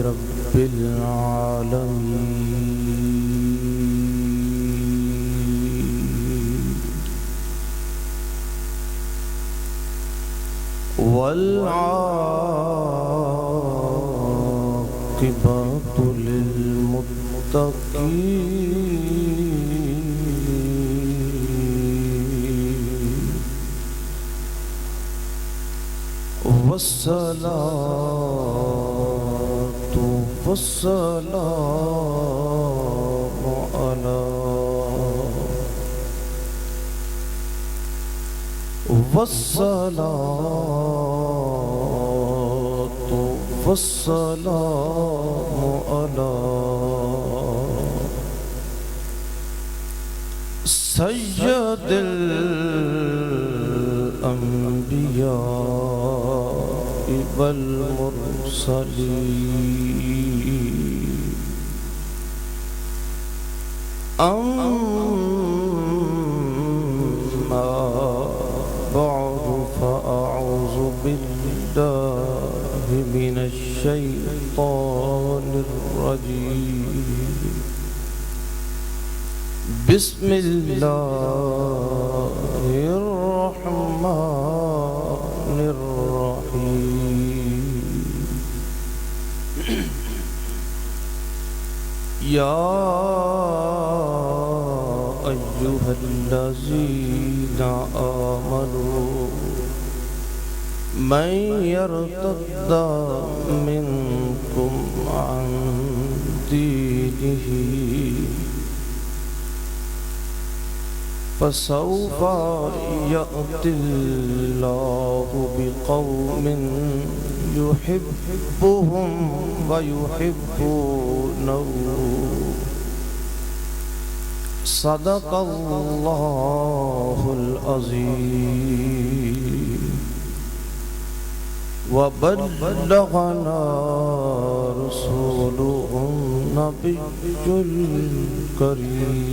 رب العالمين والعاقبة للمتقين والصلاة والسلام على والصلاة والسلام على سيد الأنبياء والمرسلين أما بعد فأعوذ بالله من الشيطان الرجيم بسم الله الرحمن الرحيم يا أيها الذين آمنوا من يرتد منكم عن دينه فسوف يأتي الله بقوم يحبهم ويحبونه صدق الله العظيم وبلغنا رسوله النبي الكريم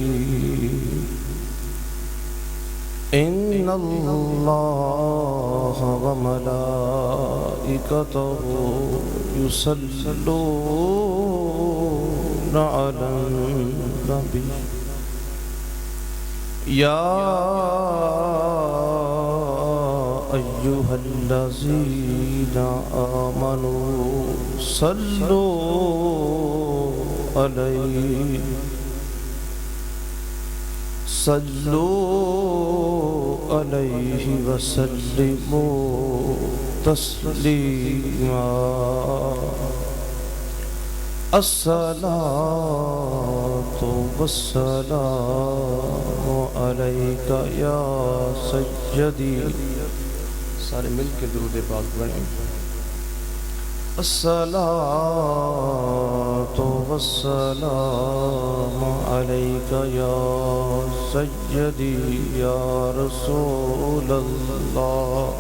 إن الله وملائكته يصلون على النبي يا أيها الذين آمنوا صلوا عليه وسلموا تسليما الصلاة والسلام عليك يا سيدي سارے مل کے درود پاک پڑھیں الصلاة والسلام عليك يا سيدي يا رسول الله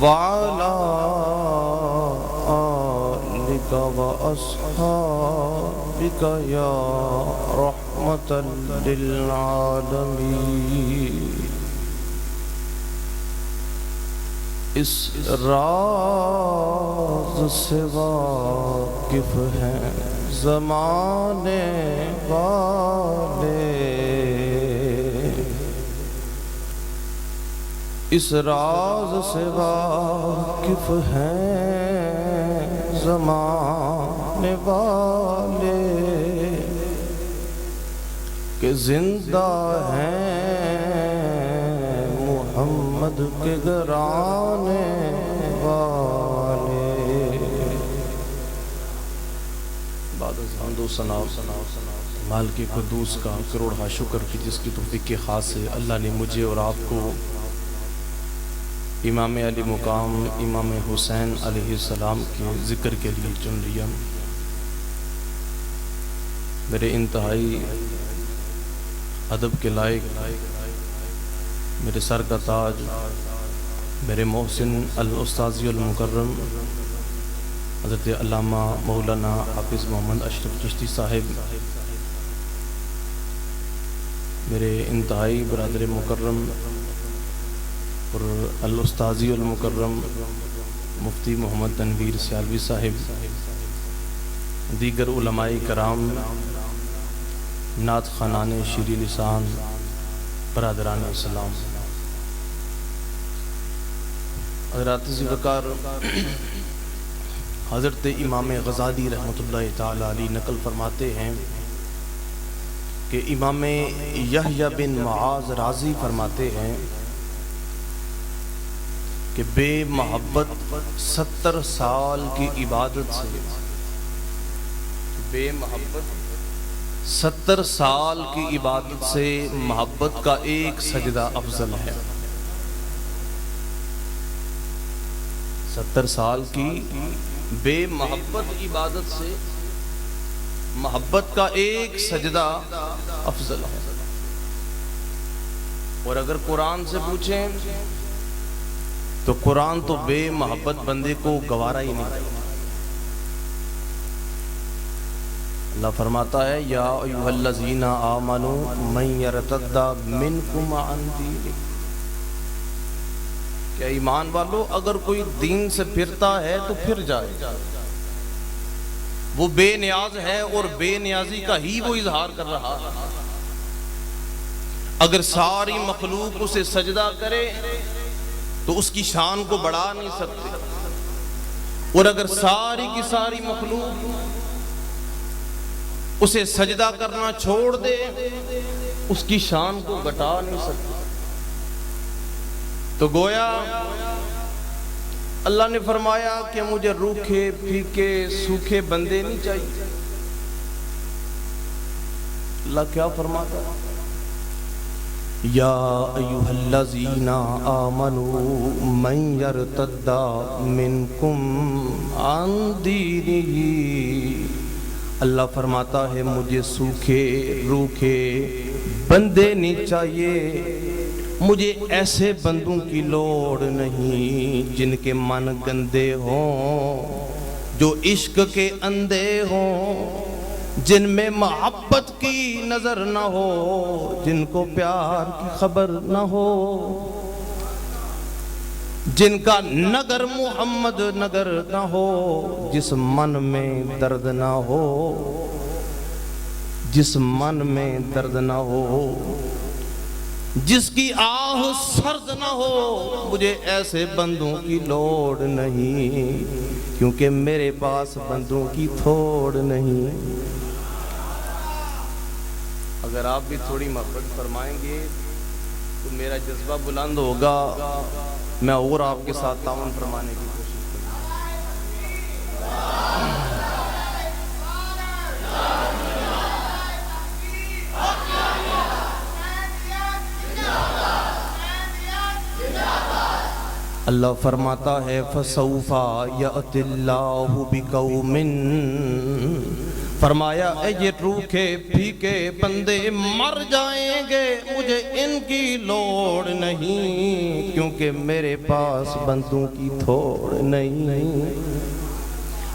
وعلى آلك وأصحابك يا رحمة للعالمين اس راز سے واقف ہیں زمانے والے اس راز سے واقف ہیں زمانے والے کہ زندہ ہیں محمد کے گھرانے والے بعد از حمد و ثنا مالک قدوس کا کروڑا شکر کی جس کی توفیق خاص ہے اللہ نے مجھے اور آپ کو امام علی مقام امام حسین علیہ السلام کے ذکر کے لیے چن لیا میرے انتہائی ادب کے لائق میرے سر کا تاج میرے محسن الاستاذی المکرم حضرت علامہ مولانا حافظ محمد اشرف چشتی صاحب میرے انتہائی برادر مکرم اور الاستاذی المکرم مفتی محمد تنویر سیالوی صاحب، دیگر علماء کرام، نعت خوانان شیریں لسان، برادران اسلام، حضرات ذی وقار، حضرت امام غزالی رحمۃ اللہ تعالی علیہ نقل فرماتے ہیں کہ امام یحییٰ بن معاذ رازی فرماتے ہیں کہ بے محبت 70 سال کی عبادت سے، بے محبت 70 سال کی عبادت سے محبت کا ایک سجدہ افضل ہے۔ 70 سال کی بے محبت عبادت سے محبت کا ایک سجدہ افضل ہے۔ اور اگر قرآن سے پوچھیں تو قرآن تو بے محبت بندے کو گوارا ہی نہیں۔ اللہ فرماتا ہے یا ایھا الذین آمنوا من یرتد منکم عن دینہ، کہ ایمان والو اگر کوئی دین سے پھرتا ہے تو پھر جائے، وہ بے نیاز ہے اور بے نیازی کا ہی وہ اظہار کر رہا ہے۔ اگر ساری مخلوق اسے سجدہ کرے تو اس کی شان کو بڑھا نہیں سکتے، اور اگر ساری کی ساری مخلوق اسے سجدہ کرنا چھوڑ دے اس کی شان کو گھٹا نہیں سکتے۔ تو گویا اللہ نے فرمایا کہ مجھے روکھے پھیکے سوکھے بندے نہیں چاہیے۔ اللہ کیا فرماتا ہے؟ یا ایھا الذین آمنوا من یرتد منکم عن دینہ، اللہ فرماتا ہے مجھے سوکھے روکھے بندے نہیں چاہیے، مجھے ایسے بندوں کی لوڑ نہیں جن کے من گندے ہوں، جو عشق کے اندھے ہوں، جن میں محبت کی نظر نہ ہو، جن کو پیار کی خبر نہ ہو، جن کا نگر محمد نگر نہ ہو، جس من میں درد نہ ہو، جس من میں درد نہ ہو، جس کی آہ سرد نہ ہو، مجھے ایسے بندوں کی لوڑ نہیں، کیونکہ میرے پاس بندوں کی تھوڑ نہیں۔ اگر آپ بھی تھوڑی محبت فرمائیں گے تو میرا جذبہ بلند ہوگا، میں اور آپ کے ساتھ تعاون فرمانے کی کوشش کروں گا۔ اللہ فرماتا ہے فَسَوْفَ يَأْتِ اللَّهُ بِقَوْمٍ، فرمایا اے یہ روکھے پھیکے بندے مر جائیں گے، مجھے ان کی لوڑ نہیں، کیونکہ میرے پاس بندوں کی تھوڑ نہیں۔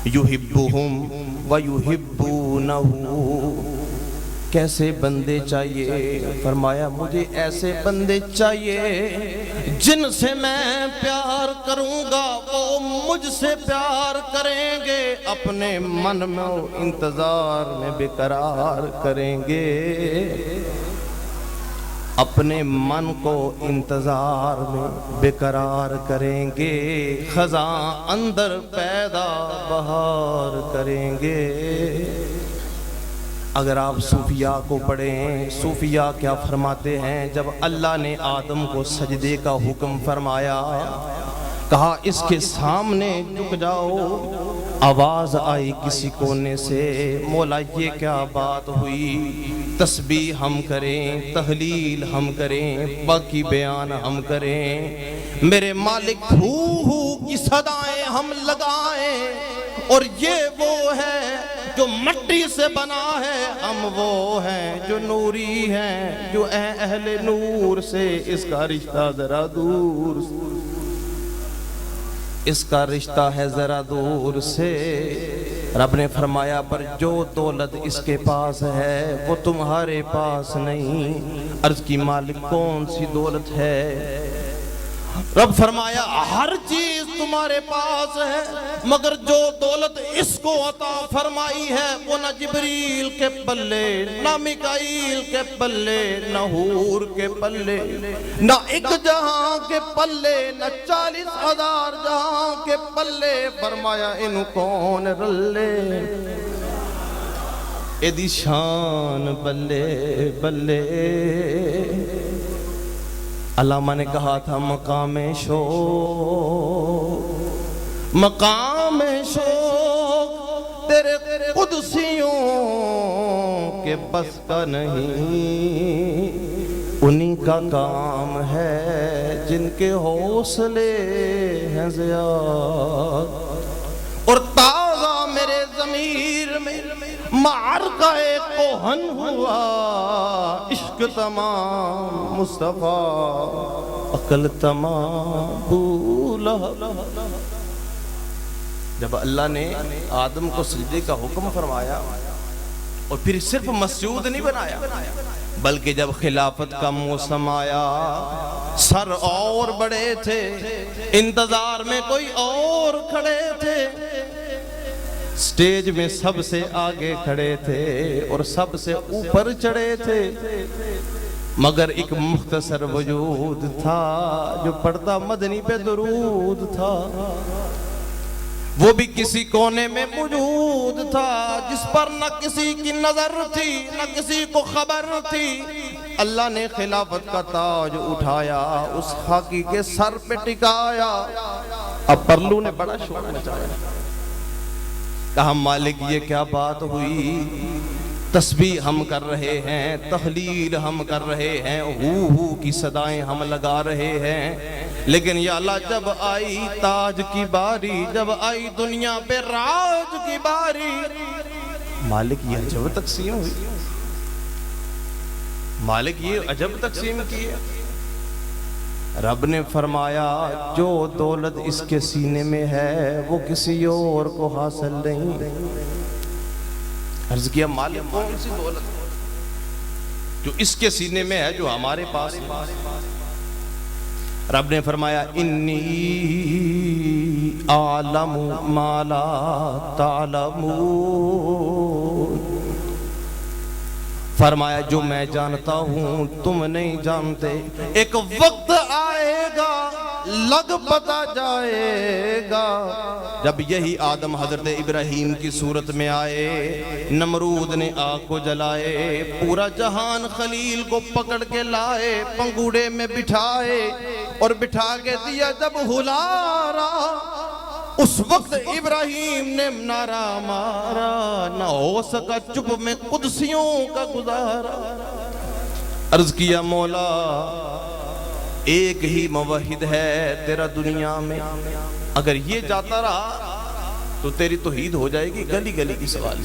يُحِبُّهُمْ وَيُحِبُّونَهُ، کیسے بندے چاہیے؟ فرمایا مجھے ایسے بندے چاہیے جن سے میں پیار کروں گا وہ مجھ سے پیار کریں گے، اپنے من میں انتظار میں بے قرار کریں گے، اپنے من کو انتظار میں بے قرار کریں گے، خزاں اندر پیدا بہار کریں گے۔ اگر آپ صوفیاء کو پڑھیں، صوفیاء کیا فرماتے ہیں؟ جب اللہ نے آدم کو سجدے کا حکم فرمایا، کہا اس کے سامنے جھک جاؤ، آواز آئی کسی کونے سے، مولا یہ کیا بات ہوئی؟ تسبیح ہم کریں، تحلیل ہم کریں، باقی بیان ہم کریں، میرے مالک ہو ہو کی صدائیں ہم لگائیں، اور یہ وہ ہے جو مٹی سے بنا ہے، ہم وہ ہیں جو نوری ہیں، جو اہل نور سے اس کا رشتہ ذرا دور، اس کا رشتہ ہے ذرا دور سے۔ رب نے فرمایا پر جو دولت اس کے پاس ہے وہ تمہارے پاس نہیں۔ عرض کی مالک کون سی دولت ہے؟ رب فرمایا ہر چیز تمہارے پاس ہے مگر جو دولت اس کو عطا فرمائی ہے وہ نہ جبریل کے پلے، نہ میکائیل کے پلے، نہ حور کے پلے، نہ ایک جہاں کے پلے، نہ 40,000 جہاں کے پلے۔ فرمایا ان کون رلے ایدی شان بلے بلے۔ علامہ نے کہا تھا مقام شوق، مقام شوق تیرے قدسیوں کے بس کا نہیں، انہی کا کام ہے جن کے حوصلے ہیں زیاد۔ اور تازہ میرے ضمیر میں معرکہ کوہن ہوا، عشق تمام مصطفیٰ عقل تمام بھولا۔ جب اللہ نے آدم کو سجدے کا حکم فرمایا اور پھر صرف مسجود نہیں بنایا بلکہ جب خلافت کا موسم آیا، سر اور بڑے تھے، انتظار میں کوئی اور کھڑے تھے، سٹیج میں سب سے آگے کھڑے تھے اور سب سے اوپر چڑھے تھے، مگر ایک مختصر وجود تھا جو پڑھتا مدنی پہ درود تھا، وہ بھی کسی کونے میں موجود تھا، جس پر نہ کسی کی نظر تھی نہ کسی کو خبر تھی۔ اللہ نے خلافت کا تاج اٹھایا، اس خاکی کے سر پہ ٹکایا۔ اب پرلو نے بڑا شور مچایا، کہا مالک یہ کیا بات ہوئی؟ تسبیح ہم کر رہے ہیں، تحلیل ہم کر رہے ہیں، ہو کی صدائیں ہم لگا رہے ہیں، لیکن یا اللہ جب آئی تاج کی باری، جب آئی دنیا پہ راج کی باری، مالک یہ عجب تقسیم ہوئی، مالک یہ عجب تقسیم کی ہے۔ رب نے فرمایا جو دولت اس کے سینے میں ہے وہ کسی اور کو حاصل نہیں۔ عرض کیا مالک کون سی دولت جو اس کے سینے میں ہے جو ہمارے پاس ہے؟ رب نے فرمایا انی اعلم ما لا تعلمون، فرمایا جو میں جانتا ہوں تم نہیں جانتے، ایک وقت آئے گا لگ پتا جائے گا جب یہی آدم حضرت ابراہیم کی صورت میں آئے، نمرود نے آگ کو جلائے، پورا جہان خلیل کو پکڑ کے لائے، پنگوڑے میں بٹھائے اور بٹھا کے دیا جب ہلارا، اس وقت ابراہیم نے نعرہ مارا، نہ ہو سکا چپ میں قدسیوں کا گزارا۔ عرض کیا مولا ایک ہی موحد ہے تیرا دنیا میں، اگر یہ جاتا رہا تو تیری توحید ہو جائے گی گلی گلی کی سوال۔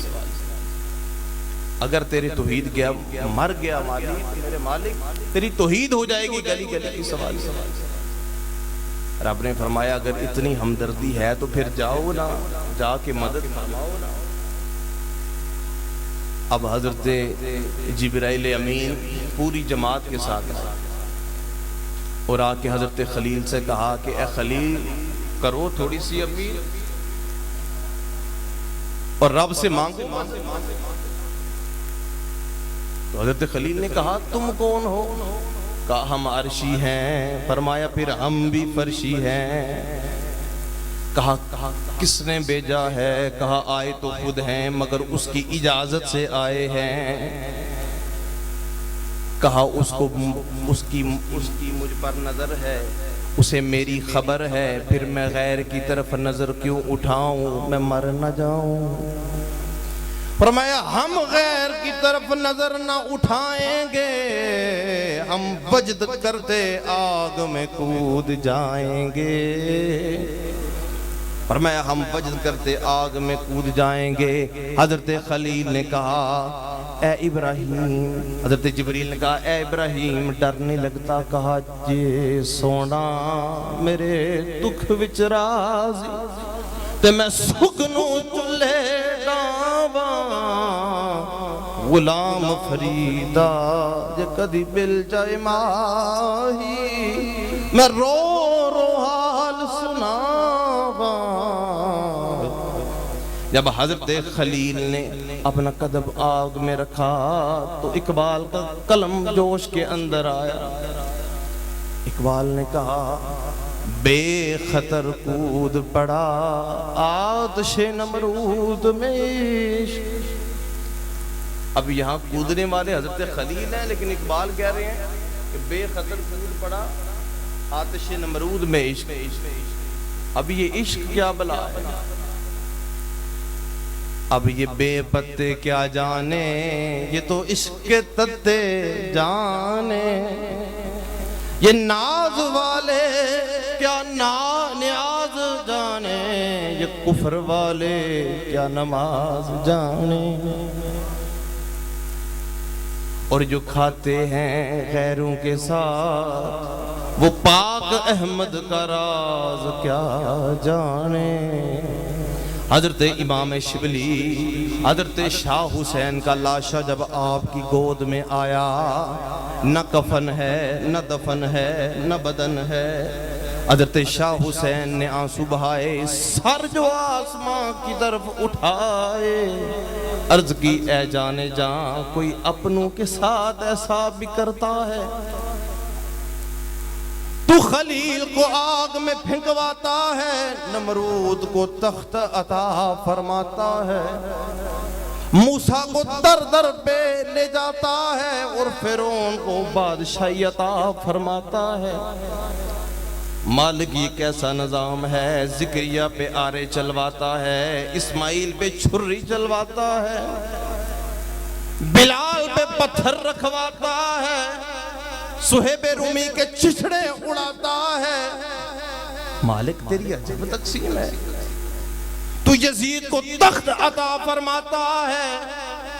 اگر تیری توحید گیا مر گیا مالک میرے مالک، تیری توحید ہو جائے گی گلی گلی کی سوال۔ رب نے فرمایا اگر اتنی ہمدردی ہے تو پھر جاؤ نا، جا کے مدد فرماؤ نا۔ اب حضرت جبرائیل امین پوری جماعت کے ساتھ اور آ کے حضرت خلیل سے کہا کہ اے خلیل کرو تھوڑی سی اپیل اور رب سے مانگو۔ تو حضرت خلیل نے کہا تم کون ہو؟ کہا ہم عرشی ہیں۔ فرمایا پھر ہم بھی فرشی ہیں۔ کہا کس نے بھیجا ہے؟ کہا آئے تو خود ہیں مگر اس کی اجازت سے آئے ہیں۔ کہا اس کی مجھ پر نظر ہے، اسے میری خبر ہے، پھر میں غیر کی طرف نظر کیوں اٹھاؤں، میں مر نہ جاؤں۔ فرمایا ہم غیر کی طرف نظر نہ اٹھائیں گے، ہم وجد کرتے آگ میں کود جائیں گے۔ فرمایا ہم وجد کرتے آگ میں کود جائیں گے۔ حضرت خلیل نے کہا اے ابراہیم، حضرت جبریل نے کہا اے ابراہیم ڈر نہیں لگتا؟ کہا جی سونا میرے دکھ وچ راضی تے میں سکنوں چلے ڈاواں، غلام فریدا جے کدی مل جائے ماہی میں رو جب حضرت خلیل نے اپنا قدم آگ میں رکھا تو اقبال کا قلم جوش کے اندر آیا. اقبال نے کہا بے خطر کود پڑا آتش نمرود میں. اب یہاں کودنے والے حضرت خلیل ہیں، لیکن اقبال کہہ رہے ہیں کہ بے خطر کود پڑا آتش نمرود میں عشق. اب یہ عشق کیا بلا ہے، اب یہ بے پتے کیا جانے، یہ تو عشق کے تتے جانے. یہ ناز والے کیا نیاز جانے، یہ کفر والے کیا نماز جانے. اور جو کھاتے ہیں غیروں کے ساتھ وہ پاک احمد کا راز کیا جانے. حضرت امام شبلی حضرت شاہ حسین کا لاشا جب آپ کی گود میں آیا، نہ کفن ہے نہ دفن ہے نہ بدن ہے. حضرت شاہ حسین نے آنسو بہائے، سر جو آسمان کی طرف اٹھائے، عرض کی اے جانے جاں کوئی اپنوں کے ساتھ ایسا بھی کرتا ہے. تو خلیل کو آگ میں پھینکواتا ہے، نمرود کو تخت عطا فرماتا ہے، موسیٰ کو در در پہ لے جاتا ہے اور فرعون کو بادشاہی عطا فرماتا ہے. مالک یہ کیسا نظام ہے، زکریا پہ آرے چلواتا ہے، اسماعیل پہ چھری چلواتا ہے، بلال پہ پتھر رکھواتا ہے، صہیب رومی کے چچڑے اڑاتا ہے. مالک تیری عجب تقسیم ہے. تو یزید کو تخت عطا فرماتا ہے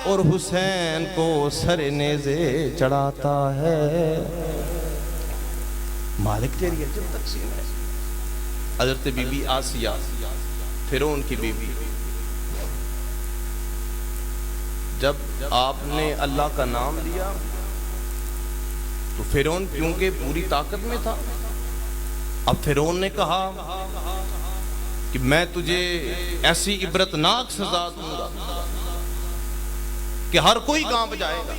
اور حسین کو سر نیزے چڑھاتا ہے. مالک تیری عجب تقسیم ہے. حضرت بی بی آسیہ فرعون کی بیوی، جب آپ نے اللہ کا نام لیا تو فرعون کیونکہ پوری طاقت میں تھا، اب فرعون نے کہا کہ میں تجھے ایسی عبرتناک سزا دوں گا کہ ہر کوئی کانپ جائے گا.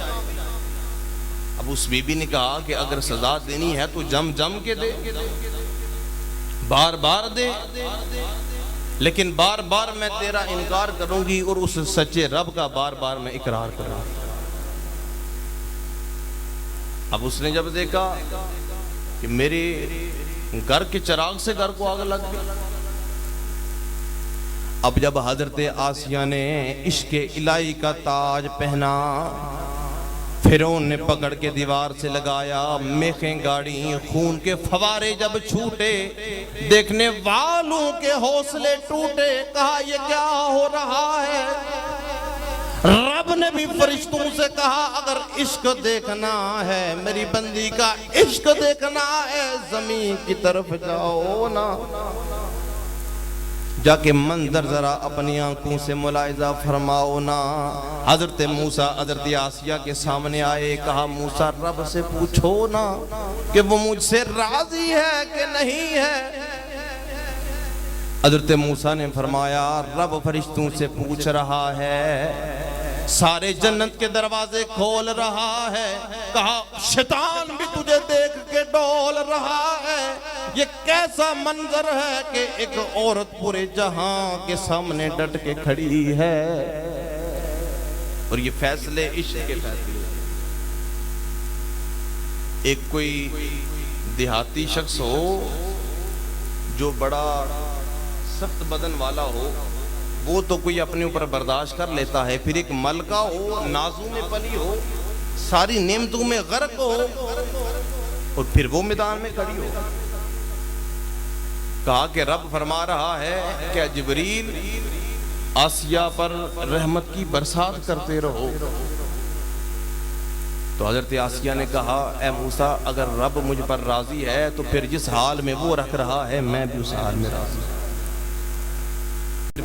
اب اس بی بی نے کہا کہ اگر سزا دینی ہے تو جم جم کے دے، بار بار دے، لیکن بار بار میں تیرا انکار کروں گی اور اس سچے رب کا بار بار میں اقرار کروں گی. اب اس نے جب دیکھا کہ میرے گھر کے چراغ سے گھر کو آگ لگ گئی، اب جب حضرت آسیہ نے عشق الہی کا تاج پہنا، فرعون نے پکڑ کے دیوار سے لگایا، میخیں گاڑی، خون کے فوارے جب چھوٹے، دیکھنے والوں کے حوصلے ٹوٹے. کہا یہ کیا ہو رہا ہے؟ رب نے بھی فرشتوں سے کہا اگر عشق دیکھنا ہے، میری بندی کا عشق دیکھنا ہے، زمین کی طرف جاؤ نا، جا کے منظر ذرا اپنی آنکھوں سے ملاحظہ فرماؤ نا. حضرت موسیٰ حضرت آسیہ کے سامنے آئے، کہا موسیٰ رب سے پوچھو نا کہ وہ مجھ سے راضی ہے کہ نہیں ہے. حضرت موسیٰ نے فرمایا رب فرشتوں سے پوچھ رہا ہے، سارے جنت کے دروازے کھول رہا ہے. کہا شیطان بھی تجھے دیکھ کے ڈول رہا ہے. یہ کیسا منظر ہے کہ ایک عورت پورے جہاں کے سامنے ڈٹ کے کھڑی ہے، اور یہ فیصلے عشق کے فیصلے. ایک کوئی دیہاتی شخص ہو جو بڑا سخت بدن والا ہو، وہ تو کوئی اپنے اوپر برداشت کر لیتا ہے. پھر ایک ملکہ ہو، نازوں میں پلی ہو، ساری نعمتوں میں غرق ہو، اور پھر وہ میدان میں کھڑی ہو. کہا کہ رب فرما رہا ہے کہ جبریل آسیہ پر رحمت کی برسات کرتے رہو. تو حضرت آسیہ نے کہا اے موسیٰ اگر رب مجھ پر راضی ہے تو پھر جس حال میں وہ رکھ رہا ہے میں بھی اس حال میں راضی ہوں.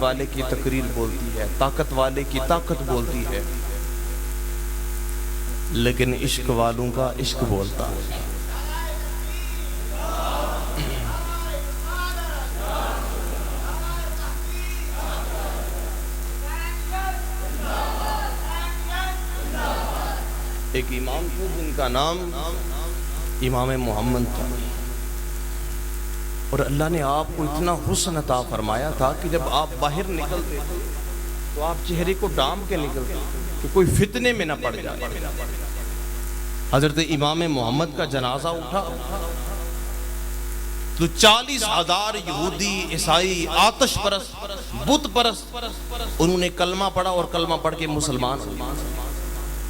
والے کی تقریر بولتی ہے، طاقت والے کی طاقت بولتی ہے، لیکن عشق والوں کا عشق بولتا ہے. ایک امام تھے جن کا نام امام محمد تھا، اور اللہ نے آپ کو اتنا حسن عطا فرمایا تھا کہ جب آپ باہر نکلتے تو آپ چہرے کو ڈام کے نکلتے کہ کوئی فتنے میں نہ پڑ جائے۔ حضرت امام محمد کا جنازہ اٹھا تو 40,000 یہودی، عیسائی، آتش پرست، بت پرست، انہوں نے کلمہ پڑھا اور کلمہ پڑھ کے مسلمان ہوئے۔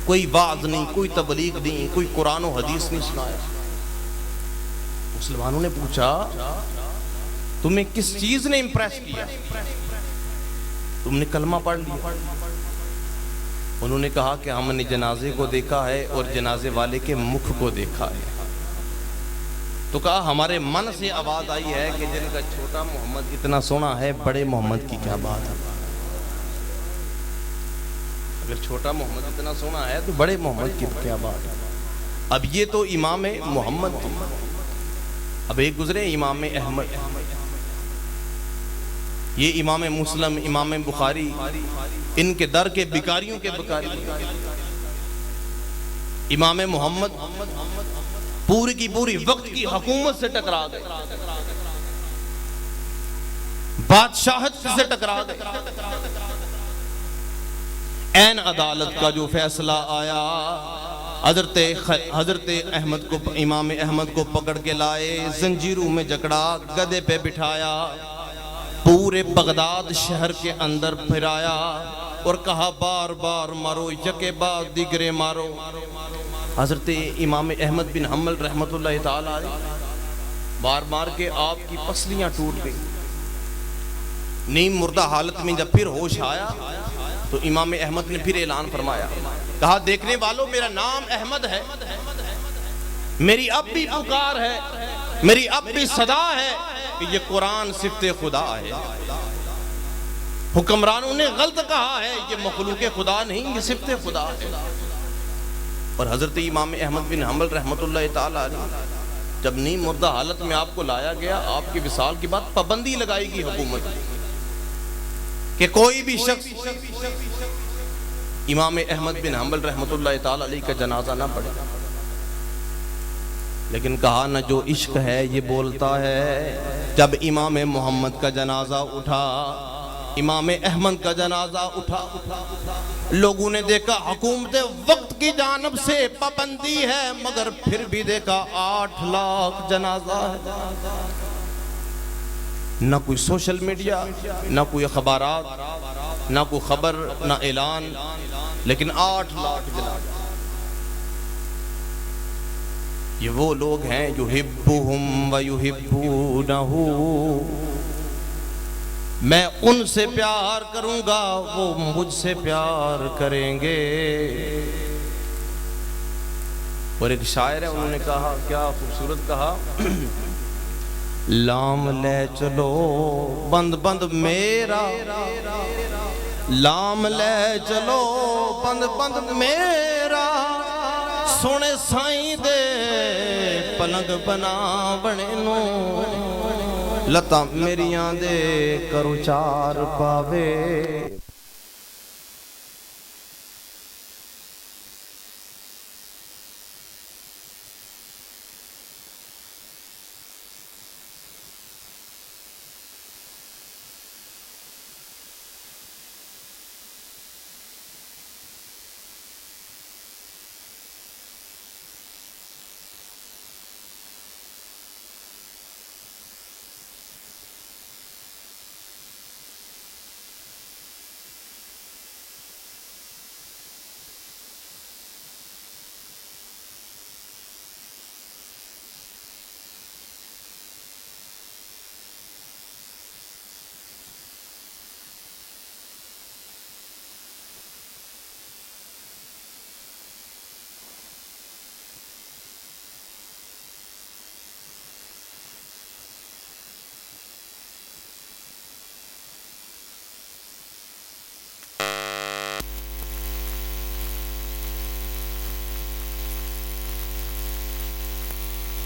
کوئی وعظ نہیں، کوئی تبلیغ نہیں، کوئی قرآن و حدیث نہیں سنایا۔ مسلمانوں نے پوچھا تمہیں کس چیز نے امپریس کیا، تم نے کلمہ پڑھ لیا؟ انہوں نے کہا کہ ہم نے جنازے کو دیکھا ہے اور جنازے والے کے مکھ کو دیکھا ہے۔ تو کہا ہمارے من سے آواز آئی ہے کہ جن کا چھوٹا محمد اتنا سونا ہے، بڑے محمد کی کیا بات ہے؟ اگر چھوٹا محمد اتنا سونا ہے تو بڑے محمد کی کیا بات ہے؟ اب یہ تو امام محمد تھے، اب ایک گزرے امام احمد، یہ امام مسلم، امام بخاری، ان کے در کے بکاریوں کے بکاری۔ امام محمد پوری کی پوری وقت کی حکومت سے ٹکرا گئے، بادشاہت سے ٹکرا گئے۔ عین عدالت کا جو فیصلہ آیا، حضرت احمد کو، امام احمد کو پکڑ کے لائے، زنجیروں میں جکڑا، گدے پہ بٹھایا، پورے بغداد شہر کے اندر پھرایا اور کہا بار بار مارو، یکے بعد دیگرے مارو۔ حضرت امام احمد بن حنبل رحمۃ اللہ تعالی علیہ بار مار کے آپ کی پسلیاں ٹوٹ گئی۔ نیم مردہ حالت میں جب پھر ہوش آیا تو امام احمد نے پھر اعلان فرمایا، کہا دیکھنے والوں میرا نام احمد ہے، میری اب بھی پکار ہے، میری اب بھی صدا ہے کہ یہ قرآن صفت خدا ہے۔ حکمرانوں نے غلط کہا ہے، یہ مخلوق خدا نہیں، یہ صفت خدا ہے۔ اور حضرت امام احمد بن حنبل رحمۃ اللہ تعالی علیہ جب نیم مردہ حالت میں آپ کو لایا گیا، آپ کی وصال کے بعد پابندی لگائی گئی حکومت کہ کوئی بھی شخص امام احمد بن حنبل رحمۃ اللہ تعالی علیہ کا جنازہ نہ پڑھے۔ لیکن کہا نہ جو عشق ہے یہ بولتا ہے۔ جب امام محمد کا جنازہ اٹھا، امام احمد کا جنازہ اٹھا، لوگوں نے دیکھا حکومت وقت کی جانب سے پابندی ہے، مگر پھر بھی دیکھا 8 لاکھ جنازہ ہے۔ نہ کوئی سوشل میڈیا، نہ کوئی اخبارات، نہ کوئی خبر، نہ اعلان، لیکن 8 لاکھ جنازہ۔ یہ وہ لوگ ہیں یحبہم ویحبونہ، میں ان سے پیار کروں گا، وہ مجھ سے پیار کریں گے۔ اور ایک شاعر ہے، انہوں نے کہا، کیا خوبصورت کہا، لام لے چلو بند بند میرا، لام لے چلو بند بند میرا، سونے سائیں دے پلنگ بنا بنے نو، لتا میریاں دے کرو چار پاوے۔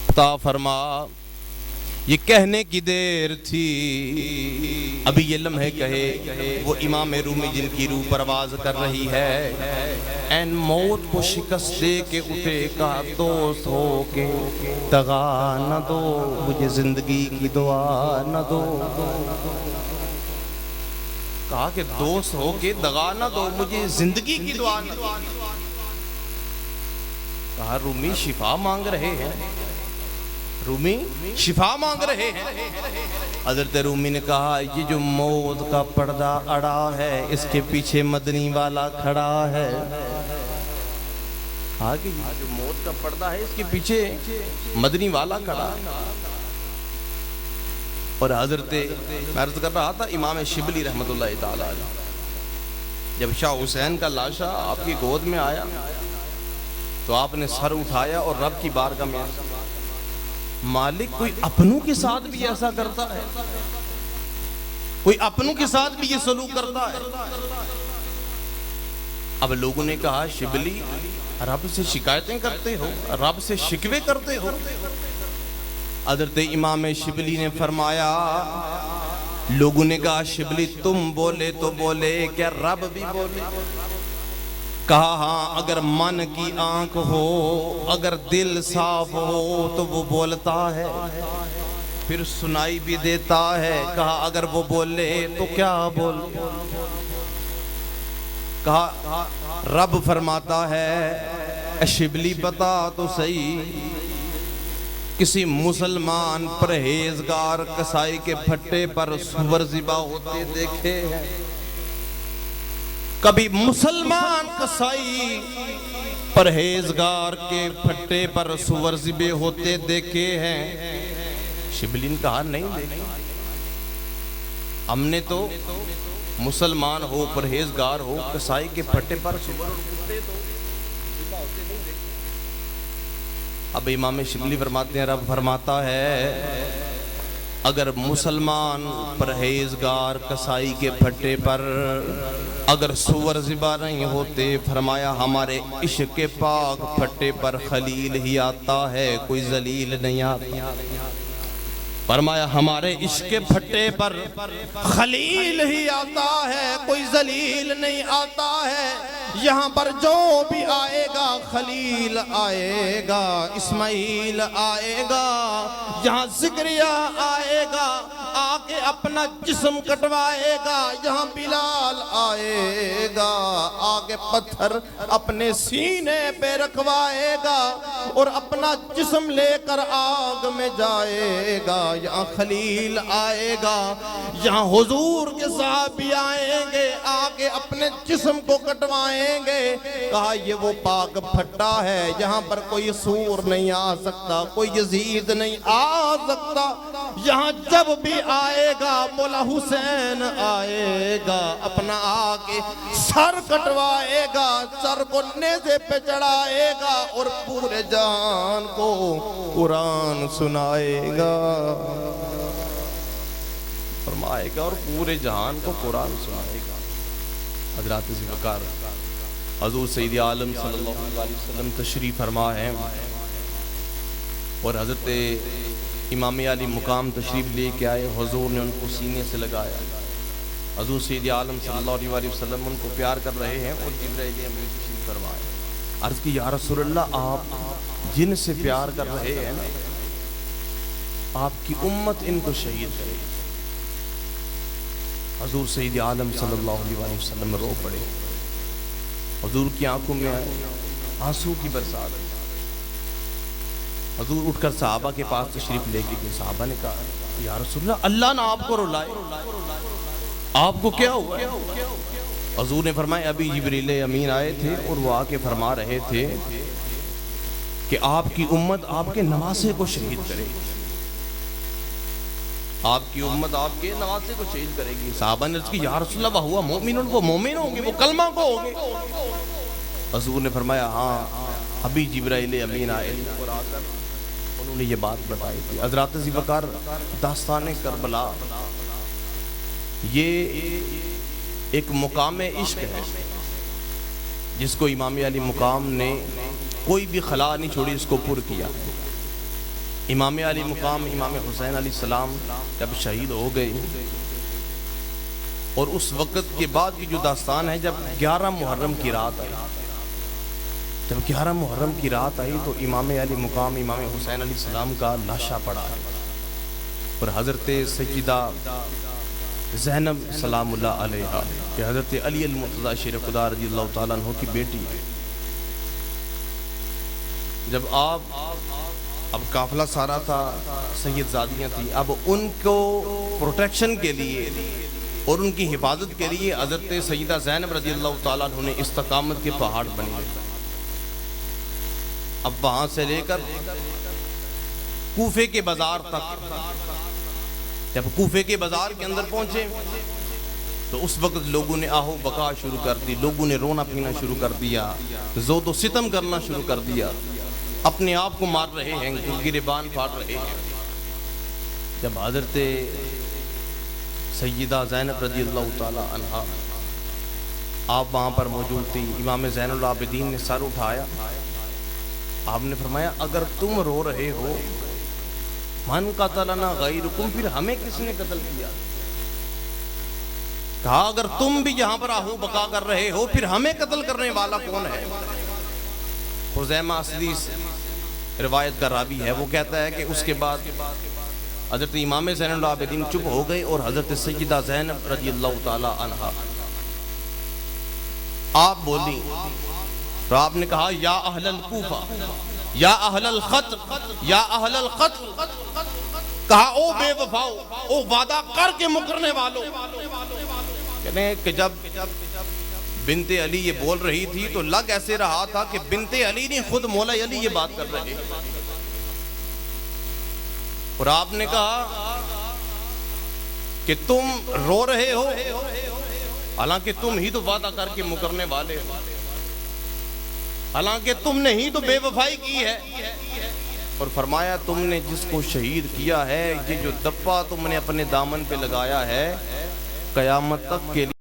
عطا فرما یہ کہنے کی دیر تھی، ابھی یہ لمحے کہے وہ امام رومی جن کی روح پرواز کر رہی ہے، این موت کو شکست دے کے اٹھے، کہا دوست ہو کے دغا نہ دو، مجھے زندگی کی دعا نہ دو، کہا کہ دوست ہو کے دغا نہ دو، مجھے زندگی کی دعا نہ دو، کہا رومی شفا مانگ رہے ہیں، رومی شفا مانگ رہے ہیں۔ حضرت رومی نے کہا یہ جو موت کا پردہ اڑا ہے اس کے پیچھے مدنی والا کھڑا ہے، آگے جو موت کا پردہ ہے اس کے پیچھے مدنی والا کھڑا ہے۔ اور حضرت میں عرض کر رہا تھا امام شبلی رحمت اللہ تعالی علیہ جب شاہ حسین کا لاشا آپ کی گود میں آیا تو آپ نے سر اٹھایا اور رب کی بارگاہ میں مالک کوئی اپنوں کے ساتھ بھی ایسا کرتا ہے، کوئی اپنوں کے ساتھ بھی یہ سلوک کرتا ہے۔ اب لوگوں نے کہا شبلی رب سے شکایتیں کرتے ہو، رب سے شکوے کرتے ہو؟ حضرت امام شبلی نے فرمایا، لوگوں نے کہا شبلی تم بولے تو بولے، کیا رب بھی بولے؟ کہا ہاں، اگر من کی آنکھ ہو، اگر دل صاف ہو تو وہ بولتا ہے، پھر سنائی بھی دیتا ہے۔ کہا اگر وہ بولے تو کیا بول؟ کہا رب فرماتا ہے شبلی بتا تو صحیح، کسی مسلمان پرہیزگار کسائی کے بھٹے پر سور ذبح ہوتے دیکھے ہیں؟ کبھی مسلمان کسائی پرہیزگار کے بھٹے پر سور ذبح ہوتے دیکھے ہیں؟ شبلی نے کہا نہیں دیکھے، ہم نے تو مسلمان ہو، پرہیزگار ہو، کسائی کے بھٹے پر سور اور کتے تو ذبح ہوتے نہیں دیکھے۔ اب امام شبلی فرماتے ہیں رب فرماتا ہے اگر مسلمان پرہیزگار کسائی کے بھٹے پر اگر سور ذبح نہیں ہوتے، فرمایا ہمارے عشق پاک بھٹے پر خلیل ہی آتا ہے، کوئی ذلیل نہیں آتا۔ فرمایا ہمارے عشق بھٹے پر خلیل ہی آتا ہے، کوئی ذلیل نہیں آتا ہے۔ یہاں پر جو بھی آئے گا خلیل آئے گا، اسماعیل آئے گا، یہاں زکریا آئے گا آ کے اپنا جسم کٹوائے گا، یہاں بلال آئے گا آ کے پتھر اپنے سینے پہ رکھوائے گا اور اپنا جسم لے کر آگ میں جائے گا، یہاں خلیل آئے گا، یہاں حضور کے صحابی آئیں گے آگے اپنے جسم کو کٹوائیں گے۔ کہا یہ وہ پاک بھٹا ہے، یہاں پر کوئی سور نہیں آ سکتا، کوئی یزید نہیں آ سکتا، یہاں جب بھی آئے گا مولا حسین آئے گا، اپنا آگے سر کٹوائے گا، سر کو نیزے پہ چڑھائے گا اور پورے جہان کو قرآن سنائے گا، فرمائے گا اور پورے جہان کو قرآن سنائے گا۔ حضرات ذوالفقار حضور سید عالم صلی اللہ علیہ وسلم تشریف فرما ہے اور حضرت امام علی مقام تشریف لے کے آئے، حضور نے ان کو سینے سے لگایا، حضور سید عالم صلی اللہ علیہ وسلم ان کو پیار کر رہے ہیں اور جبرائیل امین تشریف فرمائے۔ عرض کی یا رسول اللہ آپ جن سے پیار کر رہے ہیں نا، آپ کی امت ان کو شہید کرے۔ حضور سید عالم صلی اللہ علیہ وسلم رو پڑے، حضور کی آنکھوں میں آنسو کی برسات ہے۔ حضور اٹھ کر صحابہ کے پاس تشریف لے کے گئے، صحابہ نے کہا یا رسول اللہ اللہ نے آپ کو رلائے، آپ کو کیا ہوا؟ حضور نے فرمایا ابھی جبریل امین آئے تھے اور وہ آ کے فرما رہے تھے کہ آپ کی امت آپ کے نواسے کو شہید کرے گی، آپ کی امت آپ کے نواسے کو شہید کرے گی۔ صحابہ نے عرض کی یا رسول اللہ وہ مومن، وہ مومن ہوں گے، وہ کلمہ کو ہوں گے؟ حضور نے فرمایا ہاں ابھی جبرائیل امین آئے اور آ کر انہوں نے یہ بات بتائی تھی۔ حضرات ذوالفقار داستان کربلا یہ ایک مقام عشق ہے جس کو امام علی مقام نے کوئی بھی خلا نہیں چھوڑی، اس کو پر کیا۔ امام علی مقام امام حسین علیہ السلام جب شہید ہو گئے، اور اس وقت کے بعد کی جو داستان ہے، جب 11 محرم کی رات آئی، جب 11 محرم کی رات آئی تو امام علی مقام امام حسین علیہ السلام کا لاشا پڑا ہے، اور حضرت سیدہ زینب سلام اللہ علیہا کہ حضرت علی المرتضی شیر خدا رضی اللہ تعالیٰ عنہ کی بیٹی ہے، جب اب قافلہ سارا تھا، سید زادیاں تھی، اب ان کو پروٹیکشن کے لیے اور ان کی حفاظت کے لیے حضرت سیدہ زینب رضی اللہ تعالیٰ عنہ نے استقامت کے پہاڑ بنے، اب وہاں سے لے کر کوفے کے بازار تک، جب کوفے کے بازار کے اندر پہنچے تو اس وقت لوگوں نے آہو بکا شروع کر دی، لوگوں نے رونا پینا شروع کر دیا، زود و ستم کرنا شروع کر دیا، اپنے آپ کو مار رہے ہیں، گریبان پھاڑ رہے ہیں۔ جب حضرت سیدہ زینب رضی اللہ تعالی عنہا آپ وہاں پر موجود تھی، امام زین العابدین نے سر اٹھایا، آپ نے فرمایا اگر تم رو رہے ہو من قتلنا غیرکم، پھر ہمیں کس نے قتل کیا؟ کہا اگر تم بھی یہاں پر آہو بقا کر رہے ہو پھر ہمیں قتل کرنے والا کون ہے؟ خزیمہ اصلی روایت کا راوی ہے، وہ کہتا ہے کہ اس کے بعد حضرت امام زین العابدین چپ ہو گئے اور حضرت سیدہ زینب رضی اللہ تعالی عنہا آپ بولی، تو آپ نے کہا یا اہل الکوفہ یا اہل الخط یا اہل القتل، کہا او بے وفاؤ، او وعدہ کر کے مکرنے والوں۔ کہتے ہیں کہ جب بنت علی یہ بول رہی تھی تو لگ ایسے رہا تھا کہ بنت علی نے خود مولا علی یہ بات کر رہے، اور آپ نے کہا کہ تم رو رہے ہو حالانکہ تم ہی تو وعدہ کر کے مکرنے والے، حالانکہ تم نے ہی تو بے وفائی کی ہے، اور فرمایا تم نے جس کو شہید کیا ہے، یہ جو دپا تم نے اپنے دامن پہ لگایا ہے، قیامت تک کے لیے